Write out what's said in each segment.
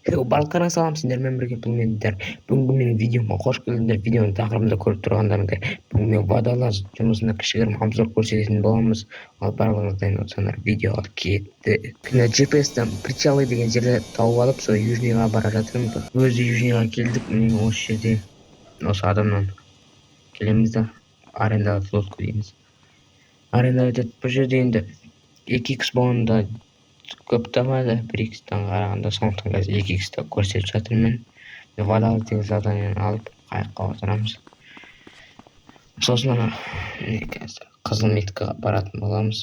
Балкара салам, сиздермен бирге бул мендер. Бүгүнкү менин видеома кош келиңиздер. Видеонун тақырыбында көрүп тургандарыңдай, бүгүн мен Водолаз жумусунда кичигине обзор көрсөтөтүн боламыз. Ал барлыгыңыз дайын болсоңор видеого кеттик. Мына GPS-тен причалы деген жерде тауып алып, со Южныйга бара жатырмыз. Өзү Южныйга келдик. Мына ошол жерде осы адамдан келемиз да арендовать лодку деймиз. Арендовать этип бул жерде энди 2x болгондо көп табады, 1x'тен караганда. Сондуктан қазір 2x'те көрсөтүп жатырмын. Водолаз деген заданияны алып кайыкка отурамыз. Сосын ана қазір кызыл меткага баратын боламыз.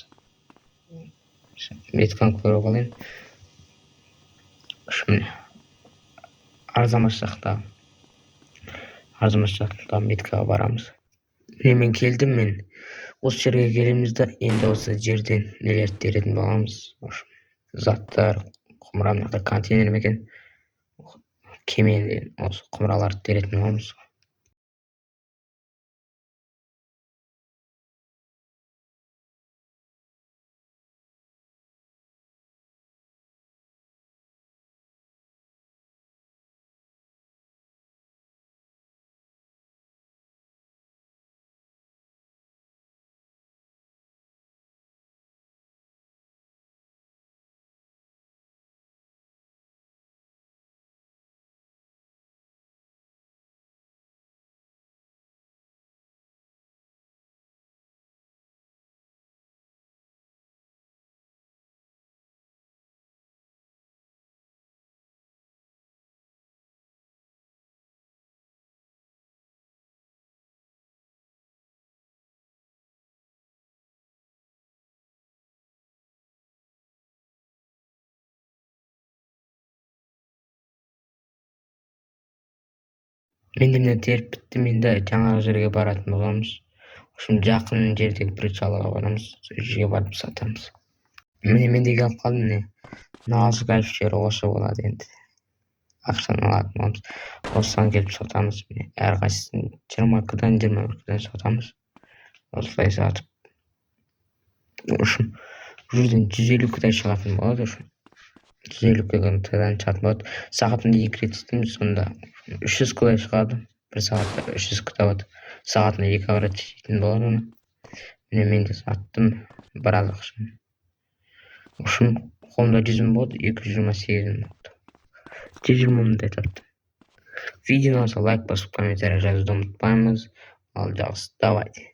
Метканы көрүп алайын. Ушу арзанбаш жакта меткага барамыз. Мен келдим, мен осы жерге келемиз да энди осы жерден нелерди теретін боламыз. Ошо заттар, кумура, мынакта контейнер мекен, кемени, осы кумураларды теретін боламыз. Менде эмне терип биттим, энди жаңы жерге баратын боламыз. Ушул жакын жердеги причалга барамыз, ошол жерге барып сатамыз. Міне мендеги алып калдым, мына азык алып жери ошо болот энди. Акчаны алатын боламыз. Осудан келип сатамыз. Міне ар кайсысын 20 21 сатамыз. Осулай сатып, ушу жерден 150 кдай чыгатын болот. Ошо 150 кдан чыгатын болот. Саатында 2 рет иштеймиз, сонда 300 кдай чыгат. Bir saatte 300 кдай. Саатына 2 оборот иштейтин болот аны. Міне мен де саттым bir азык үшін. Ушун колумда 100 миң болот, 228 миң болот. 120 миңдей таптым. Видеоға лайк басып, комментарий жазуды ұмытпаймыз. Ал жақсы, давайте.